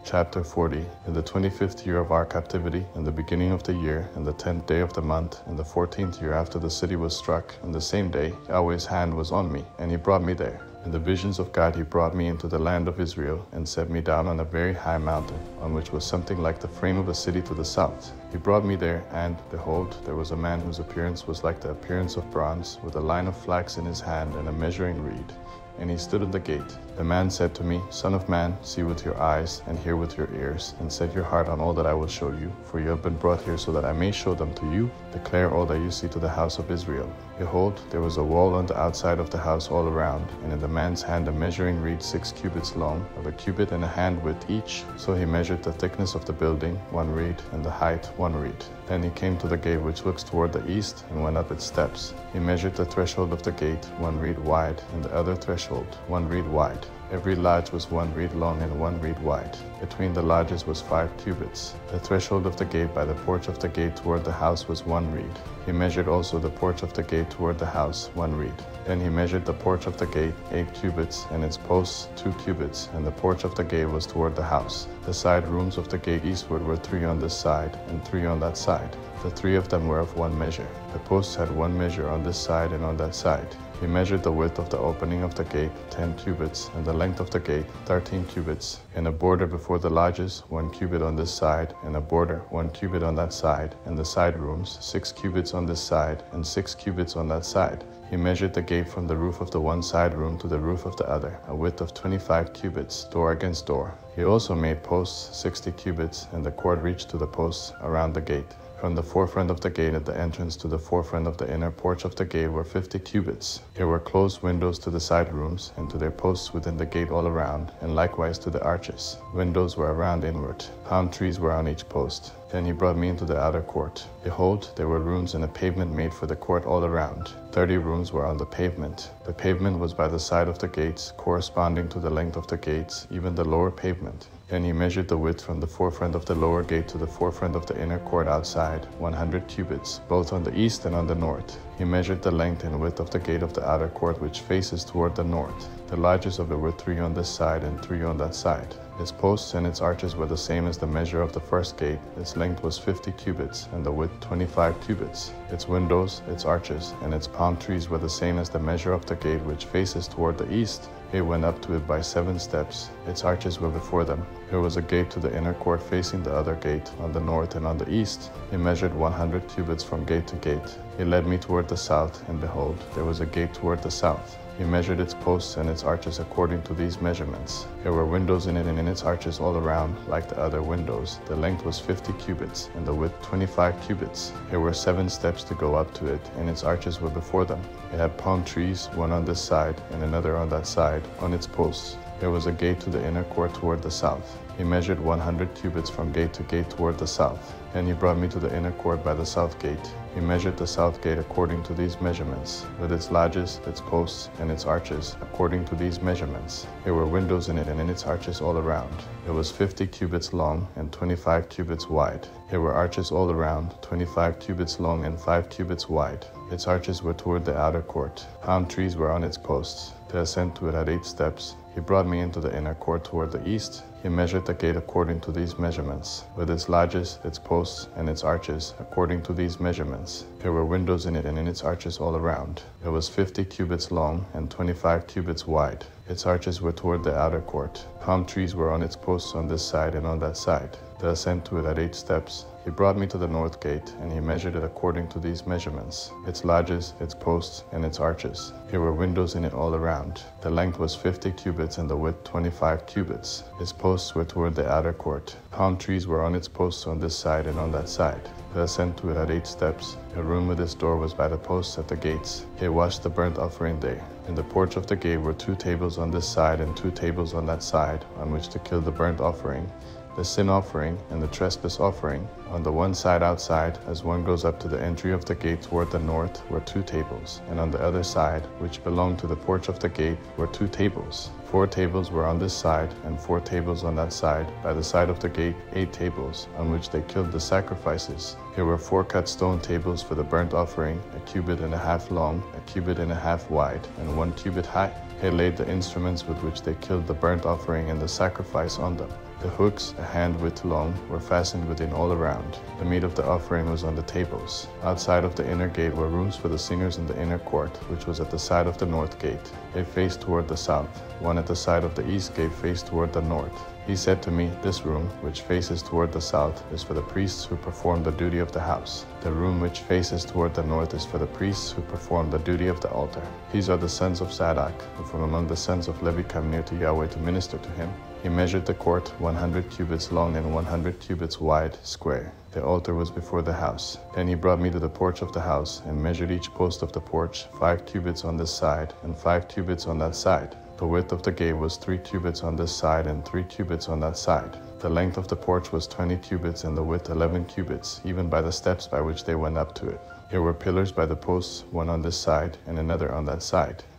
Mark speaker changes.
Speaker 1: Chapter 40. In the 25th year of our captivity, in the beginning of the year, in the 10th day of the month, in the 14th year after the city was struck, in the same day, Yahweh's hand was on me, and he brought me there. In the visions of God he brought me into the land of Israel, and set me down on a very high mountain, on which was something like the frame of a city to the south. He brought me there, and, behold, there was a man whose appearance was like the appearance of bronze, with a line of flax in his hand and a measuring reed. And he stood at the gate. The man said to me, Son of man, see with your eyes, and hear with your ears, and set your heart on all that I will show you. For you have been brought here so that I may show them to you. Declare all that you see to the house of Israel. Behold, there was a wall on the outside of the house all around, and in the man's hand a measuring reed 6 cubits long, of a cubit and a hand width each. So he measured the thickness of the building, 1 reed, and the height 1 reed. Then he came to the gate which looks toward the east, and went up its steps. He measured the threshold of the gate, 1 reed wide, and the other threshold 1 reed wide. Every lodge was 1 reed long and 1 reed wide. Between the lodges was 5 cubits. The threshold of the gate by the porch of the gate toward the house was 1 reed. He measured also the porch of the gate toward the house 1 reed. Then he measured the porch of the gate 8 cubits, and its posts 2 cubits, and the porch of the gate was toward the house. The side rooms of the gate eastward were 3 on this side, and 3 on that side. The 3 of them were of 1 measure. The posts had 1 measure on this side and on that side. He measured the width of the opening of the gate 10 cubits, and the length of the gate 13 cubits, and a border before the lodges 1 cubit on this side, and a border 1 cubit on that side, and the side rooms 6 cubits on this side, and 6 cubits on that side. He measured the gate from the roof of the one side room to the roof of the other, a width of 25 cubits, door against door. He also made posts 60 cubits, and the cord reached to the posts around the gate. From the forefront of the gate at the entrance to the forefront of the inner porch of the gate were 50 cubits. There were closed windows to the side rooms, and to their posts within the gate all around, and likewise to the arches. Windows were around inward. Palm trees were on each post. Then he brought me into the outer court. Behold, there were rooms in a pavement made for the court all around. 30 rooms were on the pavement. The pavement was by the side of the gates, corresponding to the length of the gates, even the lower pavement. Then he measured the width from the forefront of the lower gate to the forefront of the inner court outside, 100 cubits, both on the east and on the north. He measured the length and width of the gate of the outer court which faces toward the north. The lodges of it were 3 on this side and 3 on that side. Its posts and its arches were the same as the measure of the first gate. Its length was 50 cubits, and the width 25 cubits. Its windows, its arches, and its palm trees were the same as the measure of the gate which faces toward the east. It went up to it by 7 steps. Its arches were before them. There was a gate to the inner court facing the other gate, on the north and on the east. He measured 100 cubits from gate to gate. He led me toward the south, and behold, there was a gate toward the south. He measured its posts and its arches according to these measurements. There were windows in it and in its arches all around, like the other windows. The length was 50 cubits, and the width 25 cubits. There were 7 steps to go up to it, and its arches were before them. It had palm trees, one on this side and another on that side, on its posts. There was a gate to the inner court toward the south. He measured 100 cubits from gate to gate toward the south. Then he brought me to the inner court by the south gate. He measured the south gate according to these measurements, with its lodges, its posts, and its arches, according to these measurements. There were windows in it and in its arches all around. It was 50 cubits long and 25 cubits wide. There were arches all around, 25 cubits long and 5 cubits wide. Its arches were toward the outer court. Palm trees were on its posts. The ascent to it had 8 steps. He brought me into the inner court toward the east. He measured the gate according to these measurements, with its lodges, its posts, and its arches, according to these measurements. There were windows in it and in its arches all around. It was 50 cubits long and 25 cubits wide. Its arches were toward the outer court. Palm trees were on its posts on this side and on that side. The ascent to it had 8 steps. He brought me to the north gate, and he measured it according to these measurements, its lodges, its posts, and its arches. There were windows in it all around. The length was 50 cubits and the width 25 cubits. Its posts were toward the outer court. Palm trees were on its posts on this side and on that side. The ascent to it had 8 steps. A room with its door was by the posts at the gates. He washed the burnt offering there. In the porch of the gate were 2 tables on this side and 2 tables on that side, on which to kill the burnt offering, the sin offering, and the trespass offering. On the one side outside, as one goes up to the entry of the gate toward the north, were 2 tables, and on the other side, which belonged to the porch of the gate, were 2 tables. 4 tables were on this side, and 4 tables on that side. By the side of the gate, 8 tables, on which they killed the sacrifices. Here were 4 cut stone tables for the burnt offering, a cubit and a half long, a cubit and a half wide, and 1 cubit high. He laid the instruments with which they killed the burnt offering and the sacrifice on them. The hooks, a hand-width long, were fastened within all around. The meat of the offering was on the tables. Outside of the inner gate were rooms for the singers in the inner court, which was at the side of the north gate. They faced toward the south. One at the side of the east gate faced toward the north. He said to me, "This room, which faces toward the south, is for the priests who perform the duty of the house. The room which faces toward the north is for the priests who perform the duty of the altar. These are the sons of Zadok, who from among the sons of Levi come near to Yahweh to minister to him." He measured the court 100 cubits long and 100 cubits wide, square. The altar was before the house. Then he brought me to the porch of the house, and measured each post of the porch 5 cubits on this side, and 5 cubits on that side. The width of the gate was 3 cubits on this side, and 3 cubits on that side. The length of the porch was 20 cubits, and the width 11 cubits, even by the steps by which they went up to it. Here were pillars by the posts, one on this side, and another on that side.